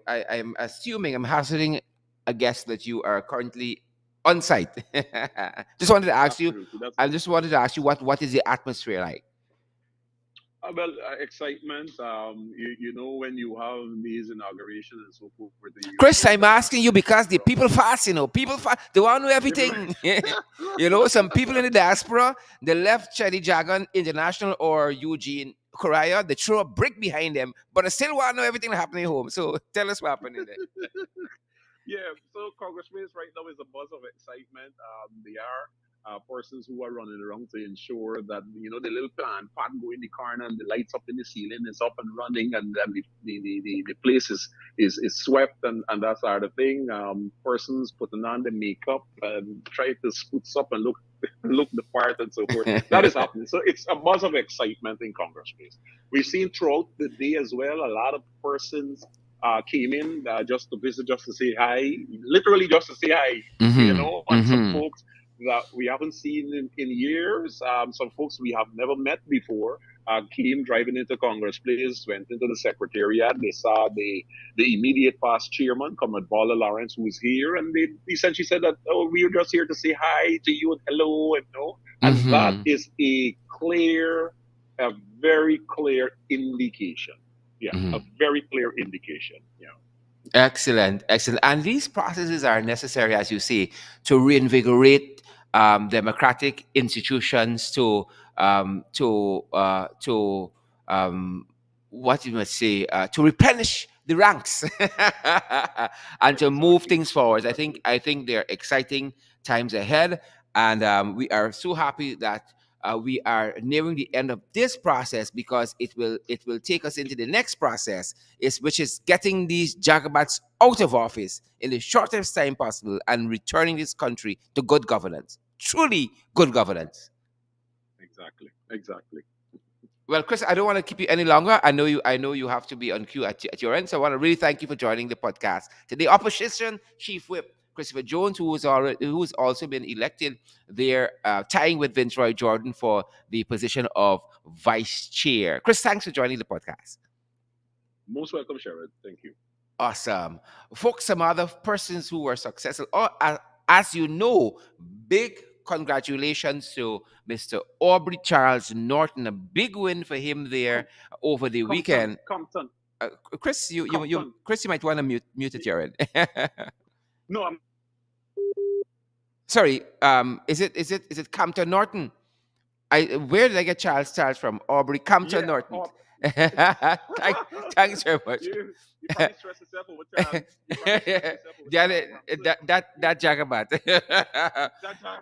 assuming, I'm hazarding a guess that you are currently on site. just wanted to ask you, Absolutely. That's I just wanted to ask you what is the atmosphere like? excitement. When you have these inaugurations and so forth, Chris, you're I'm very asking you happy because the from people fast, people fast. They want to know everything. Some people in the diaspora, they left Chetty Jagan International or Eugene Korea, they throw a brick behind them, but I still want to know everything that's happening home. So tell us what happened in there. Yeah, so Congress Place right now is a buzz of excitement. They are persons who are running around to ensure that the little pan go in the corner and the lights up in the ceiling is up and running, and then the place is swept and that sort of thing. Persons putting on the makeup and try to spruce up and look look the part and so forth. That is happening. So it's a buzz of excitement in Congress Place. We've seen throughout the day as well a lot of persons came in just to visit, just to say hi, literally just to say hi, Mm-hmm. and some Mm-hmm. folks that we haven't seen in years, some folks we have never met before, came driving into Congress Place, went into the secretariat. They saw the immediate past chairman, Comrade Bala Lawrence, who was here, and they essentially said that, oh, we are just here to say hi to you and hello and no, and that Mm-hmm. is a very clear indication. Yeah, Mm-hmm. a very clear indication. Yeah, Excellent, excellent. And these processes are necessary, as you say, to reinvigorate democratic institutions, to what you must say, to replenish the ranks and to move exactly, things forward. exactly. I think they're exciting times ahead, and we are so happy that we are nearing the end of this process, because it will take us into the next process, which is getting these jagabats out of office in the shortest time possible and returning this country to good governance, truly good governance. Exactly, exactly. Well, Chris, I don't want to keep you any longer. I know you have to be on cue at your end. So I want to really thank you for joining the podcast. Today, Opposition Chief Whip Christopher Jones, who's also been elected there, tying with Vince Roy Jordan for the position of Vice Chair. Chris, thanks for joining the podcast. Most welcome, Sherrod. Thank you. Awesome. Folks, some other persons who were successful. Oh, as you know, big congratulations to Mr. Aubrey Charles Norton. A big win for him there Com- over the Compton, weekend. Compton, Uh, Chris, Compton. Chris, you might want to mute it, Y- Jared. No, I'm Sorry. Is it Compton Norton? Where did I get Charles from? Aubrey Compton yeah. Norton. Thanks very much. You probably stress yourself over Charles. You probably stress yourself over Charles Robinson. That Jagabat. That time.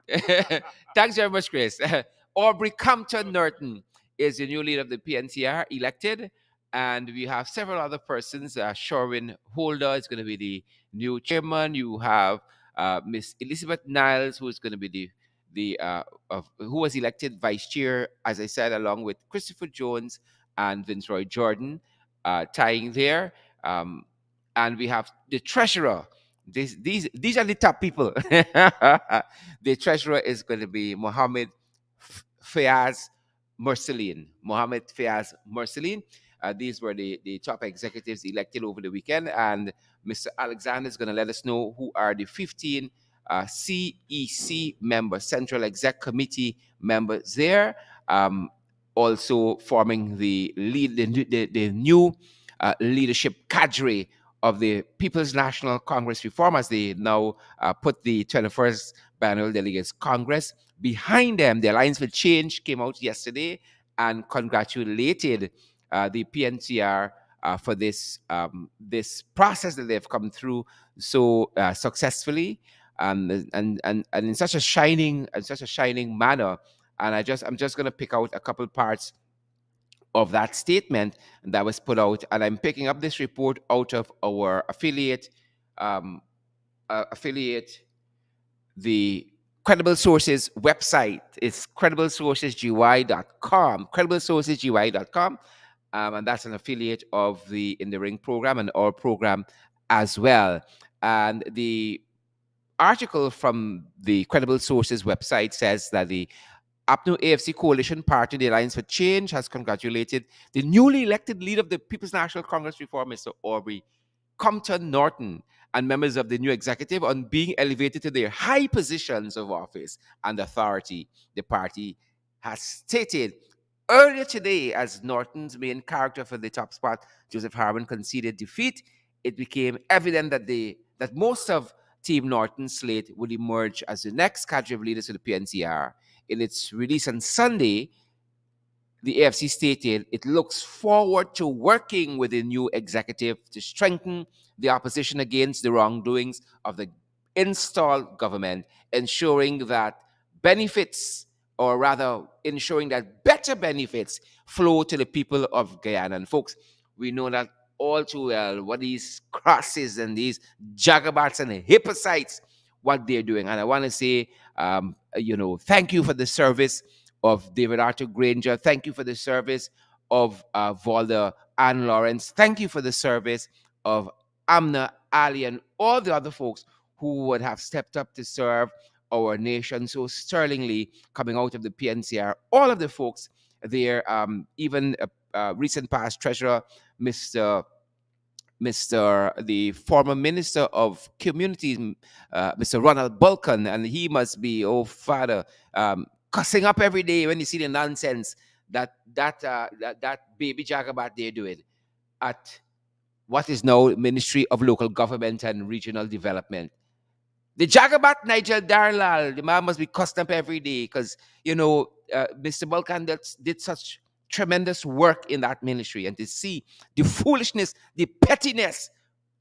Thanks very much, Chris. Aubrey Compton Okay. Norton is the new leader of the PNCR, elected, and we have several other persons. Sherwin Holder is going to be the new chairman. You have Miss Elizabeth Niles, who is going to be who was elected vice chair, as I said, along with Christopher Jones and Vince Roy Jordan, tying there. Um, and we have the treasurer. These are the top people. The treasurer is going to be Mohammed Fayaz Mursaleen. Mohammed Fayaz Mursaleen. These were the top executives elected over the weekend, and Mr. Alexander is going to let us know who are the 15 CEC members, Central Exec Committee members there. Um, Also forming the new leadership cadre of the People's National Congress Reform, as they now put the 21st Biennial Delegates Congress behind them. The Alliance for Change came out yesterday and congratulated the PNCR for this process that they've come through so successfully, and in such a shining manner. And I'm just going to pick out a couple parts of that statement that was put out, and I'm picking up this report out of our um, affiliate, the Credible Sources website. It's crediblesourcesgy.com, crediblesourcesgy.com, and that's an affiliate of the In the Ring program and our program as well. And the article from the Credible Sources website says that the APNU AFC Coalition Party, the Alliance for Change, has congratulated the newly elected leader of the People's National Congress Reform, Mr. Aubrey Compton Norton, and members of the new executive on being elevated to their high positions of office and authority. The party has stated earlier today, as Norton's main character for the top spot, Joseph Harmon, conceded defeat. It became evident that most of Team Norton's slate would emerge as the next cadre of leaders of the PNCR. In its release on Sunday, the AFC stated it looks forward to working with the new executive to strengthen the opposition against the wrongdoings of the installed government, ensuring that benefits, or rather, ensuring that better benefits flow to the people of Guyana. And folks, we know that all too well what these crosses and these jagabats and hippocytes, what they're doing. And I want to say, thank you for the service of David Arthur Granger. Thank you for the service of Valda Ann Lawrence. Thank you for the service of Amna Ali and all the other folks who would have stepped up to serve our nation so sterlingly coming out of the PNCR. All of the folks there, even recent past treasurer, Mr. The former Minister of Communities, Mr. Ronald Bulkan, and he must be, oh father, cussing up every day when you see the nonsense that baby jagabat they're doing at what is now Ministry of Local Government and Regional Development. The Jagabat Nigel Darlal, the man must be cussed up every day because, Mr. Balkan did such tremendous work in that ministry, and to see the foolishness, the pettiness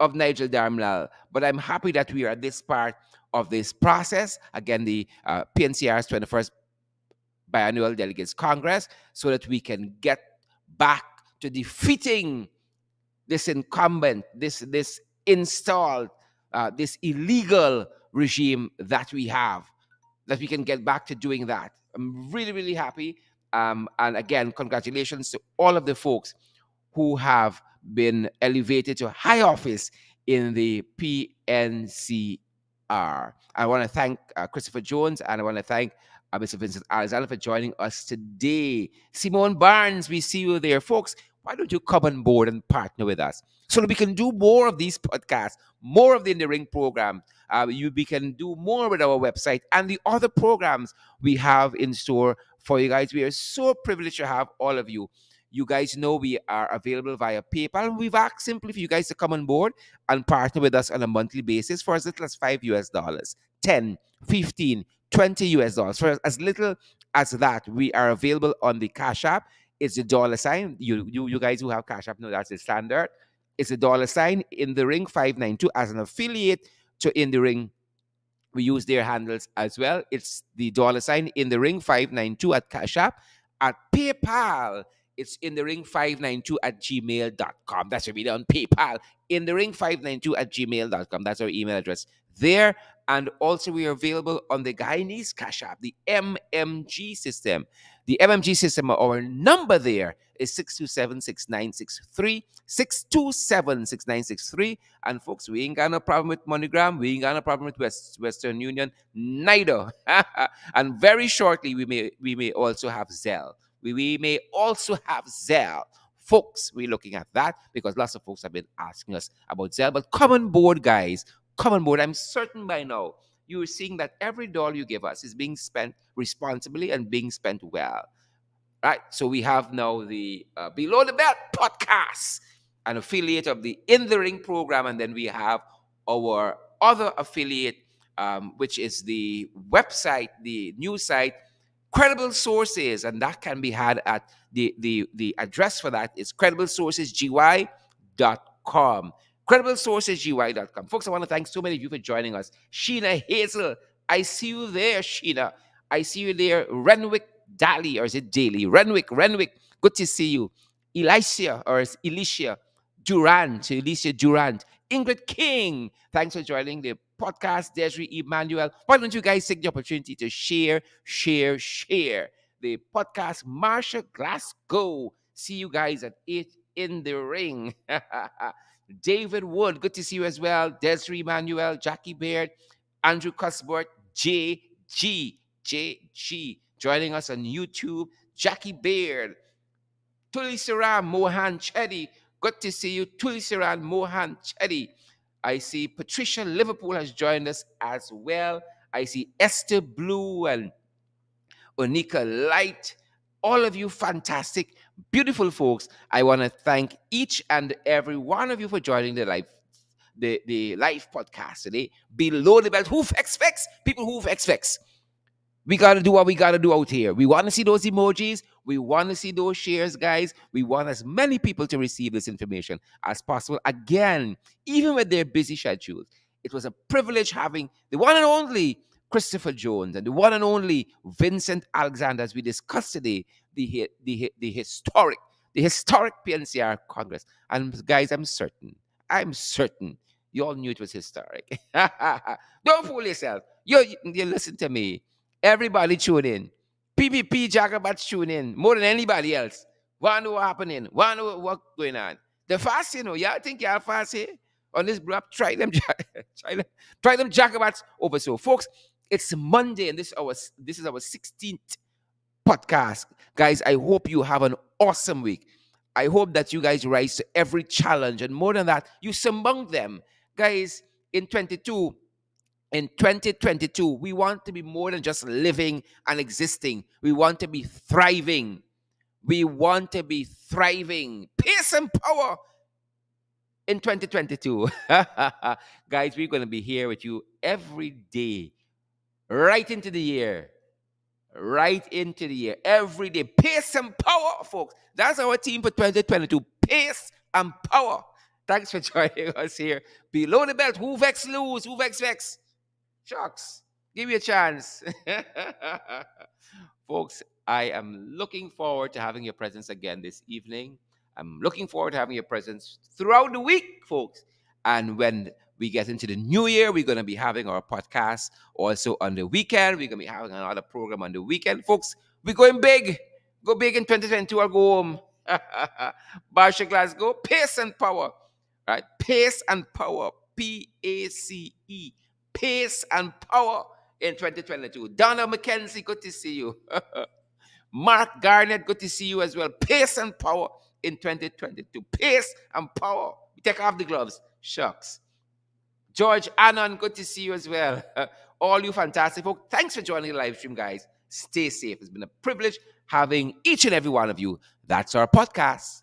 of Nigel Darlal. But I'm happy that we are at this part of this process. Again, the PNCR's 21st Biannual Delegates Congress, so that we can get back to defeating this incumbent, this installed, this illegal regime that we have, that we can get back to doing that. I'm really, really happy. And again, congratulations to all of the folks who have been elevated to high office in the PNCR. I want to thank Christopher Jones, and I want to thank Mr. Vincent Alexander for joining us today. Simone Barnes, we see you there. Folks, why don't you come on board and partner with us so that we can do more of these podcasts, more of the In the Ring program. We can do more with our website and the other programs we have in store for you guys. We are so privileged to have all of you. You guys know we are available via PayPal. We've asked simply for you guys to come on board and partner with us on a monthly basis for as little as $5, 10, 15, 20 US dollars. For as little as that, we are available on the Cash App. It's the dollar sign. You guys who have Cash App know that's the standard. It's the dollar sign In the Ring 592 as an affiliate to In the Ring. We use their handles as well. It's the dollar sign In the Ring 592 at Cash App. At PayPal, it's In the Ring 592 at gmail.com. That's what we do on PayPal. In the Ring 592 at gmail.com. That's our email address there. And also, we are available on the Guyanese Cash App, the MMG system. The MMG system, our number there is 627-6963, 627-6963. And folks, we ain't got no problem with MoneyGram. We ain't got no problem with Western Union. Neither. And very shortly, we may also have Zelle. We may also have Zelle. Folks, we're looking at that because lots of folks have been asking us about Zelle. But come on board, guys. Come on board. I'm certain by now you're seeing that every dollar you give us is being spent responsibly and being spent well. Right? So we have now the Below the Belt podcast, an affiliate of the In the Ring program. And then we have our other affiliate, which is the website, the news site, Credible Sources. And that can be had at the address for that is crediblesourcesgy.com. CredibleSourcesGY.com. Folks, I want to thank so many of you for joining us. Sheena Hazel, I see you there, Sheena. I see you there. Renwick Daly, or is it Daly? Renwick, good to see you. Elisha, or is Alicia Durant, Alicia Durant. Ingrid King, thanks for joining the podcast. Desiree Emmanuel, why don't you guys take the opportunity to share the podcast? Marsha Glasgow, see you guys at 8 in the Ring. David Wood, good to see you as well. Desiree Emmanuel, Jackie Baird, Andrew Cuthbert, JG, joining us on YouTube. Jackie Baird, Tulisiram Mohan Chetty, good to see you. Tulisiram Mohan Chetty. I see Patricia Liverpool has joined us as well. I see Esther Blue and Onika Light. All of you fantastic, beautiful folks. I want to thank each and every one of you for joining the live podcast today. Below the Belt. Hoof expects people. Hoof expects. We got to do what we got to do out here. We want to see those emojis. We want to see those shares, guys. We want as many people to receive this information as possible. Again, even with their busy schedules, it was a privilege having the one and only Christopher Jones and the one and only Vincent Alexander as we discussed today the historic PNCR Congress. And guys, I'm certain you all knew it was historic. Don't fool yourself. You listen to me. Everybody tune in. PPP Jacobats tune in more than anybody else. Want to know what happening? Want to know what going on? The fast, y'all think y'all fast here on this block? Try them, try them Jacobats over. So, folks, it's Monday, and this is our 16th podcast. Guys, I hope you have an awesome week. I hope that you guys rise to every challenge, and more than that, you surmount them. Guys, in 22, in 2022, we want to be more than just living and existing. We want to be thriving. We want to be thriving. Peace and power in 2022. Guys, we're going to be here with you every day, right into the year. Right into the year. Every day. Pace and power, folks. That's our team for 2022. Pace and power. Thanks for joining us here. Below the belt. Who vex lose? Who vex? Shucks. Give me a chance. Folks, I am looking forward to having your presence again this evening. I'm looking forward to having your presence throughout the week, folks. And when we get into the new year, we're going to be having our podcast also on the weekend. We're going to be having another program on the weekend. Folks, we're going big. Go big in 2022 or go home. Barsha Glasgow, pace and power. Right? Pace and power. PACE. Pace and power in 2022. Donna McKenzie, good to see you. Mark Garnett, good to see you as well. Pace and power in 2022. Pace and power. Take off the gloves. Shucks. George Annan, good to see you as well. All you fantastic folks. Thanks for joining the live stream, guys. Stay safe. It's been a privilege having each and every one of you. That's our podcast.